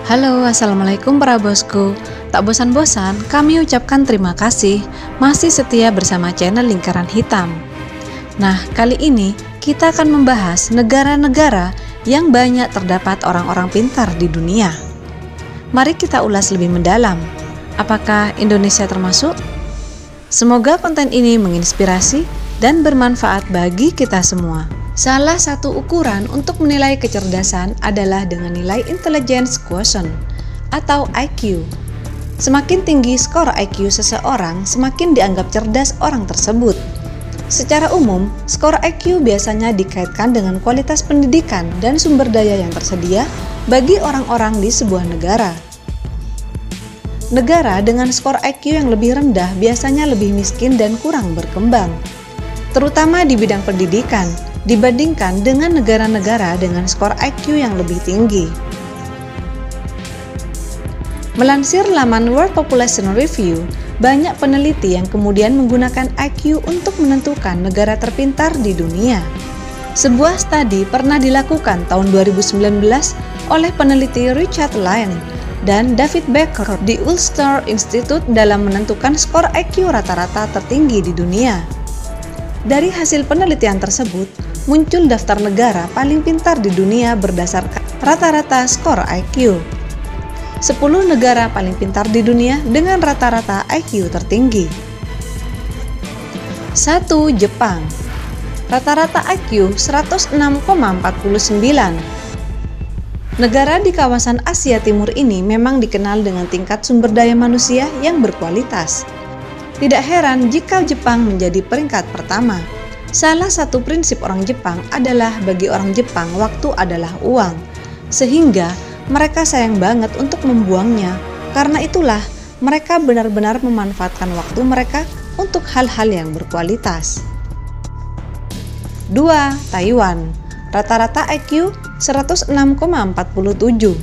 Halo, Assalamualaikum para bosku. Tak bosan-bosan, kami ucapkan terima kasih masih setia bersama channel Lingkaran Hitam. Nah, kali ini kita akan membahas negara-negara yang banyak terdapat orang-orang pintar di dunia. Mari kita ulas lebih mendalam. Apakah Indonesia termasuk? Semoga konten ini menginspirasi dan bermanfaat bagi kita semua. Salah satu ukuran untuk menilai kecerdasan adalah dengan nilai Intelligence Quotient atau IQ. Semakin tinggi skor IQ seseorang, semakin dianggap cerdas orang tersebut. Secara umum, skor IQ biasanya dikaitkan dengan kualitas pendidikan dan sumber daya yang tersedia bagi orang-orang di sebuah negara. Negara dengan skor IQ yang lebih rendah biasanya lebih miskin dan kurang berkembang, terutama di bidang pendidikan, dibandingkan dengan negara-negara dengan skor IQ yang lebih tinggi. Melansir laman World Population Review, banyak peneliti yang kemudian menggunakan IQ untuk menentukan negara terpintar di dunia. Sebuah studi pernah dilakukan tahun 2019 oleh peneliti Richard Lane dan David Becker di Ulster Institute dalam menentukan skor IQ rata-rata tertinggi di dunia. Dari hasil penelitian tersebut, muncul daftar negara paling pintar di dunia berdasarkan rata-rata skor IQ. 10 negara paling pintar di dunia dengan rata-rata IQ tertinggi. 1. Jepang. Rata-rata IQ 106,49. Negara di kawasan Asia Timur ini memang dikenal dengan tingkat sumber daya manusia yang berkualitas. Tidak heran jika Jepang menjadi peringkat pertama. Salah satu prinsip orang Jepang adalah bagi orang Jepang waktu adalah uang, sehingga mereka sayang banget untuk membuangnya. Karena itulah mereka benar-benar memanfaatkan waktu mereka untuk hal-hal yang berkualitas. 2. Taiwan. Rata-rata IQ 106,47.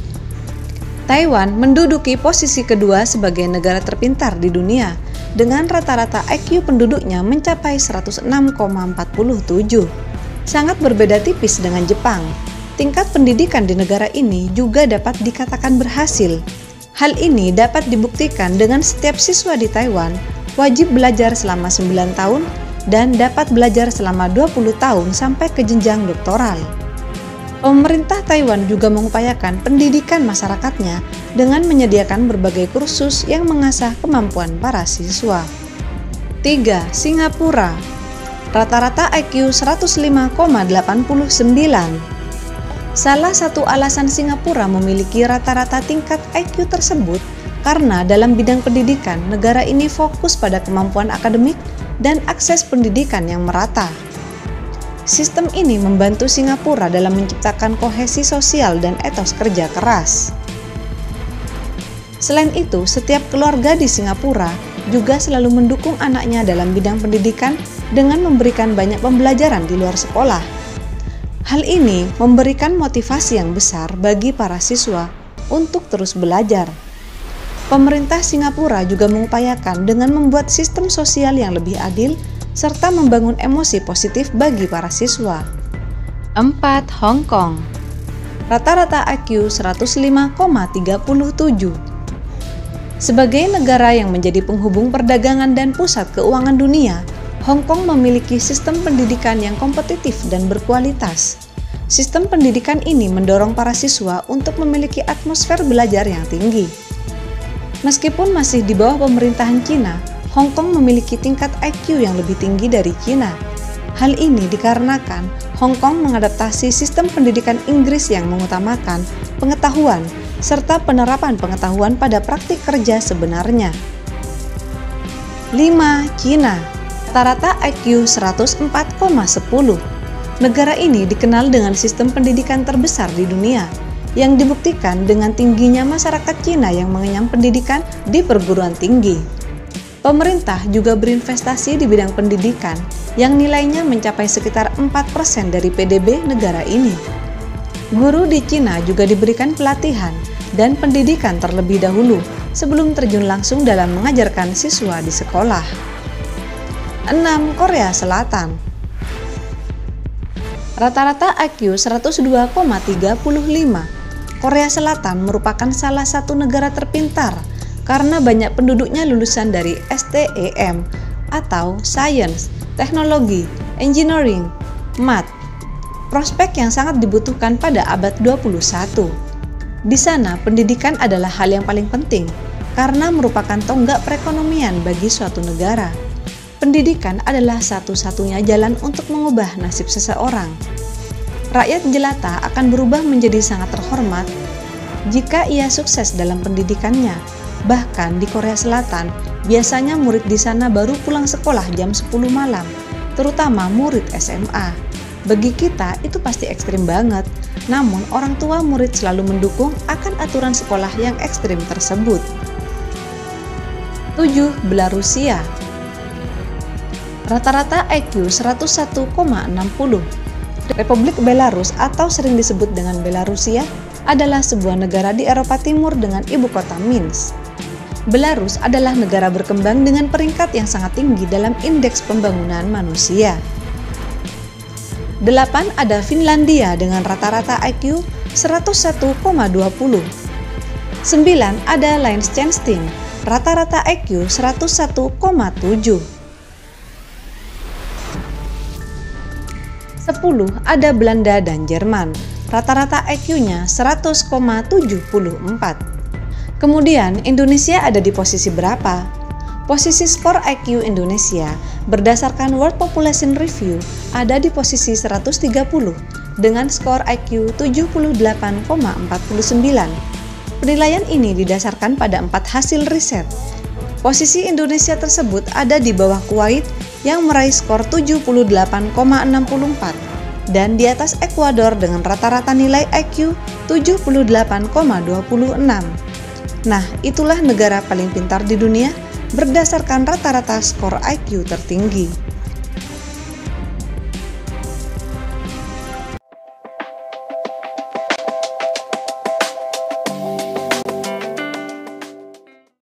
Taiwan menduduki posisi kedua sebagai negara terpintar di dunia dengan rata-rata IQ penduduknya mencapai 106,47. Sangat berbeda tipis dengan Jepang. Tingkat pendidikan di negara ini juga dapat dikatakan berhasil. Hal ini dapat dibuktikan dengan setiap siswa di Taiwan wajib belajar selama 9 tahun dan dapat belajar selama 20 tahun sampai ke jenjang doktoral. Pemerintah Taiwan juga mengupayakan pendidikan masyarakatnya dengan menyediakan berbagai kursus yang mengasah kemampuan para siswa. 3. Singapura. Rata-rata IQ 105,89. Salah satu alasan Singapura memiliki rata-rata tingkat IQ tersebut karena dalam bidang pendidikan, negara ini fokus pada kemampuan akademik dan akses pendidikan yang merata. Sistem ini membantu Singapura dalam menciptakan kohesi sosial dan etos kerja keras. Selain itu, setiap keluarga di Singapura juga selalu mendukung anaknya dalam bidang pendidikan dengan memberikan banyak pembelajaran di luar sekolah. Hal ini memberikan motivasi yang besar bagi para siswa untuk terus belajar. Pemerintah Singapura juga mengupayakan dengan membuat sistem sosial yang lebih adil serta membangun emosi positif bagi para siswa. 4. Hong Kong. Rata-rata IQ 105,37. Sebagai negara yang menjadi penghubung perdagangan dan pusat keuangan dunia, Hong Kong memiliki sistem pendidikan yang kompetitif dan berkualitas. Sistem pendidikan ini mendorong para siswa untuk memiliki atmosfer belajar yang tinggi. Meskipun masih di bawah pemerintahan Cina, Hong Kong memiliki tingkat IQ yang lebih tinggi dari Cina. Hal ini dikarenakan Hong Kong mengadaptasi sistem pendidikan Inggris yang mengutamakan pengetahuan serta penerapan pengetahuan pada praktik kerja sebenarnya. 5. Cina. Rata-rata IQ 104,10. Negara ini dikenal dengan sistem pendidikan terbesar di dunia, yang dibuktikan dengan tingginya masyarakat Cina yang mengenyam pendidikan di perguruan tinggi. Pemerintah juga berinvestasi di bidang pendidikan yang nilainya mencapai sekitar 4% dari PDB negara ini. Guru di Cina juga diberikan pelatihan dan pendidikan terlebih dahulu sebelum terjun langsung dalam mengajarkan siswa di sekolah. 6. Korea Selatan. Rata-rata IQ 102,35. Korea Selatan merupakan salah satu negara terpintar karena banyak penduduknya lulusan dari STEM atau Science, Teknologi, Engineering, Math. Prospek yang sangat dibutuhkan pada abad 21. Di sana, pendidikan adalah hal yang paling penting karena merupakan tonggak perekonomian bagi suatu negara. Pendidikan adalah satu-satunya jalan untuk mengubah nasib seseorang. Rakyat jelata akan berubah menjadi sangat terhormat jika ia sukses dalam pendidikannya. Bahkan di Korea Selatan, biasanya murid di sana baru pulang sekolah jam 10 malam, terutama murid SMA. Bagi kita itu pasti ekstrim banget, namun orang tua murid selalu mendukung akan aturan sekolah yang ekstrim tersebut. 7. Belarusia. Rata-rata IQ 101,60. Republik Belarus atau sering disebut dengan Belarusia adalah sebuah negara di Eropa Timur dengan ibu kota Minsk. Belarus adalah negara berkembang dengan peringkat yang sangat tinggi dalam indeks pembangunan manusia. 8. Ada Finlandia dengan rata-rata IQ 101,20. 9. Ada Liechtenstein, rata-rata IQ 101,7. 10. Ada Belanda dan Jerman, rata-rata IQ-nya 100,74. Kemudian Indonesia ada di posisi berapa? Posisi skor IQ Indonesia berdasarkan World Population Review ada di posisi 130 dengan skor IQ 78,49. Penilaian ini didasarkan pada 4 hasil riset. Posisi Indonesia tersebut ada di bawah Kuwait yang meraih skor 78,64 dan di atas Ekuador dengan rata-rata nilai IQ 78,26. Nah, itulah negara paling pintar di dunia berdasarkan rata-rata skor IQ tertinggi.